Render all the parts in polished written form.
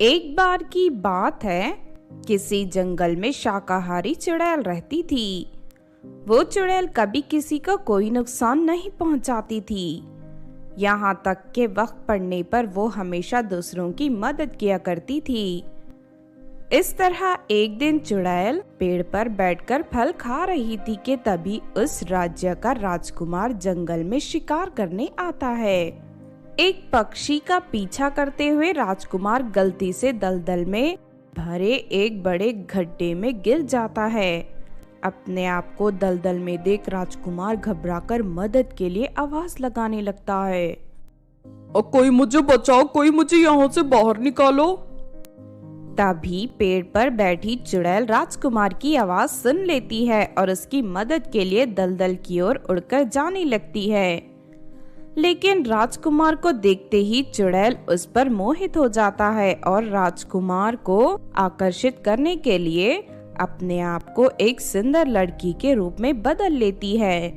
एक बार की बात है, किसी जंगल में शाकाहारी चुड़ैल रहती थी। वो चुड़ैल कभी किसी को कोई नुकसान नहीं पहुंचाती थी। यहाँ तक के वक्त पड़ने पर वो हमेशा दूसरों की मदद किया करती थी। इस तरह एक दिन चुड़ैल पेड़ पर बैठकर फल खा रही थी कि तभी उस राज्य का राजकुमार जंगल में शिकार करने आता है। एक पक्षी का पीछा करते हुए राजकुमार गलती से दलदल में भरे एक बड़े गड्ढे में गिर जाता है। अपने आप को दलदल में देख राजकुमार घबराकर मदद के लिए आवाज लगाने लगता है। कोई मुझे बचाओ, कोई मुझे यहाँ से बाहर निकालो। तभी पेड़ पर बैठी चुड़ैल राजकुमार की आवाज सुन लेती है और उसकी मदद के लिए दलदल की ओर उड़कर जाने लगती है। लेकिन राजकुमार को देखते ही चुड़ैल उस पर मोहित हो जाता है और राजकुमार को आकर्षित करने के लिए अपने आप को एक सुंदर लड़की के रूप में बदल लेती है।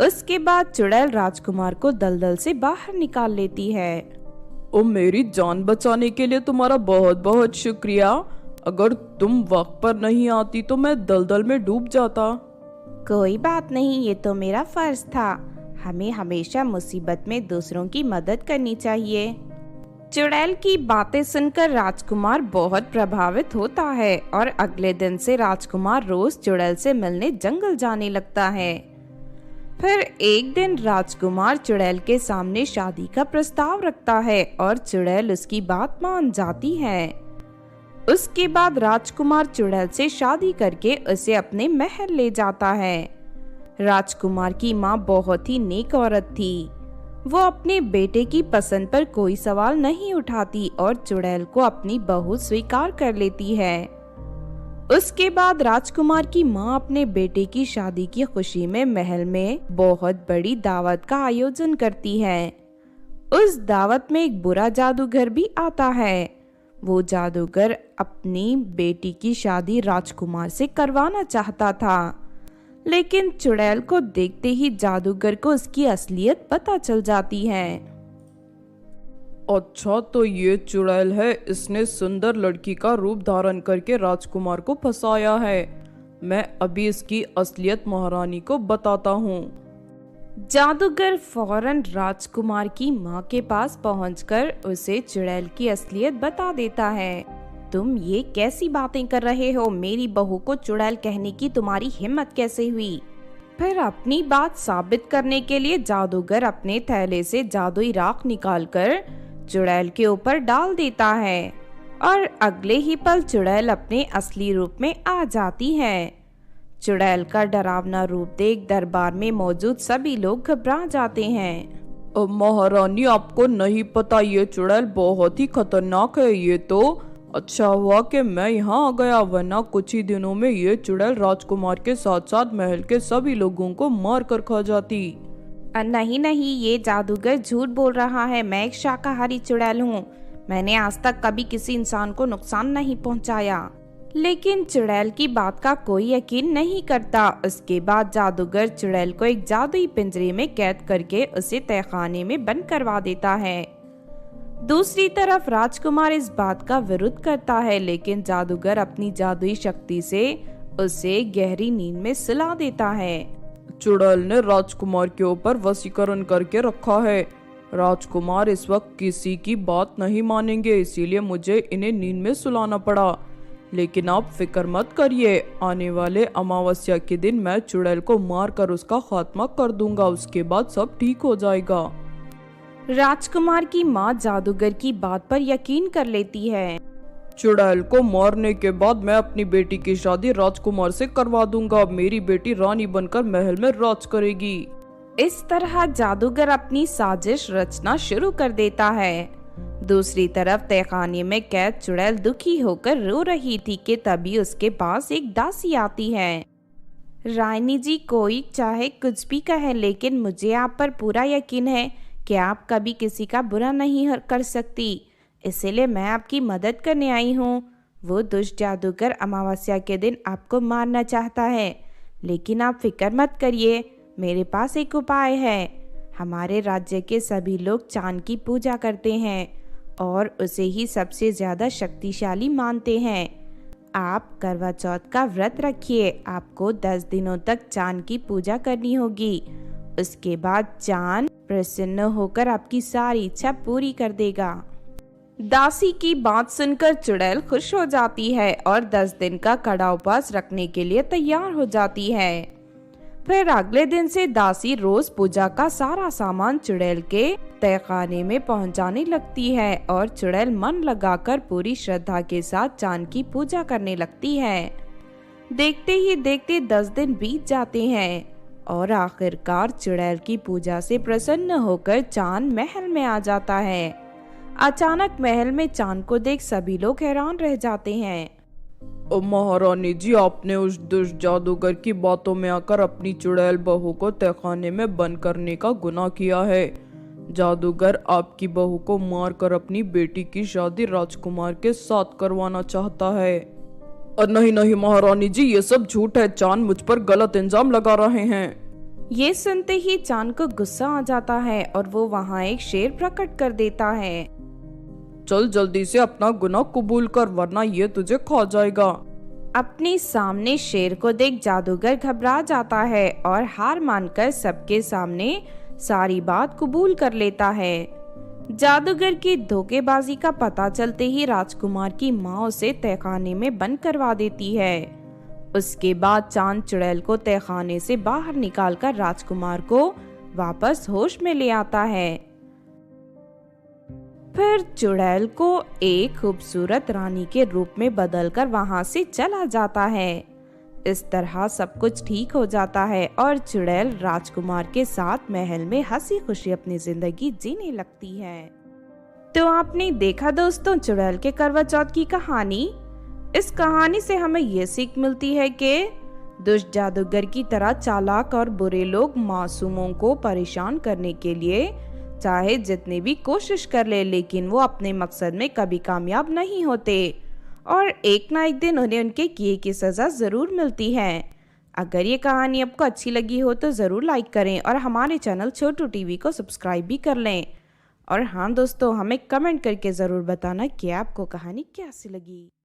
उसके बाद चुड़ैल राजकुमार को दलदल से बाहर निकाल लेती है। मेरी जान बचाने के लिए तुम्हारा बहुत बहुत शुक्रिया। अगर तुम वक्त पर नहीं आती तो मैं दलदल में डूब जाता। कोई बात नहीं, ये तो मेरा फर्ज था। हमें हमेशा मुसीबत में दूसरों की मदद करनी चाहिए। चुड़ैल की बातें सुनकर राजकुमार बहुत प्रभावित होता है और अगले दिन से राजकुमार रोज चुड़ैल से मिलने जंगल जाने लगता है। फिर एक दिन राजकुमार चुड़ैल के सामने शादी का प्रस्ताव रखता है और चुड़ैल उसकी बात मान जाती है। उसके बाद राजकुमार चुड़ैल से शादी करके उसे अपने महल ले जाता है। राजकुमार की माँ बहुत ही नेक औरत थी। वो अपने बेटे की पसंद पर कोई सवाल नहीं उठाती और चुड़ैल को अपनी बहू स्वीकार कर लेती है। उसके बाद राजकुमार की माँ अपने बेटे की शादी की खुशी में महल में बहुत बड़ी दावत का आयोजन करती है। उस दावत में एक बुरा जादूगर भी आता है। वो जादूगर अपनी बेटी की शादी राजकुमार से करवाना चाहता था, लेकिन चुड़ैल को देखते ही जादूगर को उसकी असलियत पता चल जाती है। अच्छा, तो ये चुड़ैल है, इसने सुंदर लड़की का रूप धारण करके राजकुमार को फंसाया है। मैं अभी इसकी असलियत महारानी को बताता हूँ। जादूगर फौरन राजकुमार की माँ के पास पहुंचकर उसे चुड़ैल की असलियत बता देता है। तुम ये कैसी बातें कर रहे हो? मेरी बहू को चुड़ैल कहने की तुम्हारी हिम्मत कैसे हुई? फिर अपनी बात साबित करने के लिए जादूगर अपने थैले से जादुई राख निकालकर चुड़ैल के ऊपर डाल देता है और अगले ही पल चुड़ैल अपने असली रूप में आ जाती है। चुड़ैल का डरावना रूप देख दरबार में मौजूद सभी लोग घबरा जाते हैं। महारानी, आपको नहीं पता, ये चुड़ैल बहुत ही खतरनाक है। ये तो अच्छा हुआ कि मैं यहाँ आ गया, वरना कुछ ही दिनों में ये चुड़ैल राजकुमार के साथ साथ महल के सभी लोगों को मार कर खा जाती। नहीं नहीं, ये जादूगर झूठ बोल रहा है। मैं एक शाकाहारी चुड़ैल हूँ। मैंने आज तक कभी किसी इंसान को नुकसान नहीं पहुँचाया। लेकिन चुड़ैल की बात का कोई यकीन नहीं करता। उसके बाद जादूगर चुड़ैल को एक जादुई पिंजरे में कैद करके उसे तहखाने में बंद करवा देता है। दूसरी तरफ राजकुमार इस बात का विरोध करता है, लेकिन जादूगर अपनी जादुई शक्ति से उसे गहरी नींद में सुला देता है। चुड़ैल ने राजकुमार के ऊपर वशीकरण करके रखा है। राजकुमार इस वक्त किसी की बात नहीं मानेंगे, इसीलिए मुझे इन्हें नींद में सुलाना पड़ा। लेकिन आप फिक्र मत करिए, आने वाले अमावस्या के दिन मैं चुड़ैल को मार कर उसका खात्मा कर दूंगा। उसके बाद सब ठीक हो जाएगा। राजकुमार की माँ जादूगर की बात पर यकीन कर लेती है। चुड़ैल को मारने के बाद मैं अपनी बेटी की शादी राजकुमार से करवा दूंगा। मेरी बेटी रानी बनकर महल में राज करेगी। इस तरह जादूगर अपनी साजिश रचना शुरू कर देता है। दूसरी तरफ तहखाने में कैद चुड़ैल दुखी होकर रो रही थी कि तभी उसके पास एक दासी आती है। रानी जी, कोई चाहे कुछ भी कहे, लेकिन मुझे आप पर पूरा यकीन है कि आप कभी किसी का बुरा नहीं कर सकती, इसीलिए मैं आपकी मदद करने आई हूँ। वो दुष्ट जादूगर अमावस्या के दिन आपको मारना चाहता है, लेकिन आप फिक्र मत करिए, मेरे पास एक उपाय है। हमारे राज्य के सभी लोग चांद की पूजा करते हैं और उसे ही सबसे ज़्यादा शक्तिशाली मानते हैं। आप करवा चौथ का व्रत रखिए। आपको 10 दिनों तक चांद की पूजा करनी होगी। उसके बाद चांद प्रसन्न होकर आपकी सारी इच्छा पूरी कर देगा। दासी की बात सुनकर चुड़ैल खुश हो जाती है और 10 दिन का कड़ा उपवास रखने के लिए तैयार हो जाती है। फिर अगले दिन से दासी रोज पूजा का सारा सामान चुड़ैल के तहखाने में पहुंचाने लगती है और चुड़ैल मन लगाकर पूरी श्रद्धा के साथ चांद की पूजा करने लगती है। देखते ही देखते 10 दिन बीत जाते हैं और आखिरकार चुड़ैल की पूजा से प्रसन्न होकर चांद महल में आ जाता है। अचानक महल में चांद को देख सभी लोग हैरान रह जाते हैं। महारानी जी, आपने उस दुष्ट जादूगर की बातों में आकर अपनी चुड़ैल बहू को तहखाने में बंद करने का गुनाह किया है। जादूगर आपकी बहू को मारकर अपनी बेटी की शादी राजकुमार के साथ करवाना चाहता है। नहीं नहीं महारानी जी, ये सब झूठ है। चांद मुझ पर गलत इल्जाम लगा रहे हैं। ये सुनते ही चांद को गुस्सा आ जाता है और वो वहाँ एक शेर प्रकट कर देता है। चल जल्दी से अपना गुनाह कबूल कर, वरना ये तुझे खा जाएगा। अपने सामने शेर को देख जादूगर घबरा जाता है और हार मानकर सबके सामने सारी बात कबूल कर लेता है। जादूगर की धोखेबाजी का पता चलते ही राजकुमार की माँ उसे तहखाने में बंद करवा देती है। उसके बाद चांद चुड़ैल को तहखाने से बाहर निकालकर राजकुमार को वापस होश में ले आता है। फिर चुड़ैल को एक खूबसूरत रानी के रूप में बदलकर वहां से चला जाता है। इस तरह सब कुछ ठीक हो जाता है और चुड़ैल राजकुमार के साथ महल में हंसी खुशी अपनी जिंदगी जीने लगती है। तो आपने देखा दोस्तों चुड़ैल के करवा चौथ की कहानी। इस कहानी से हमें ये सीख मिलती है कि दुष्ट जादूगर की तरह चालाक और बुरे लोग मासूमों को परेशान करने के लिए चाहे जितनी भी कोशिश कर ले, लेकिन वो अपने मकसद में कभी कामयाब नहीं होते और एक ना एक दिन उन्हें उनके किए की सज़ा ज़रूर मिलती है। अगर ये कहानी आपको अच्छी लगी हो तो ज़रूर लाइक करें और हमारे चैनल छोटू टीवी को सब्सक्राइब भी कर लें। और हाँ दोस्तों, हमें कमेंट करके ज़रूर बताना कि आपको कहानी कैसी लगी।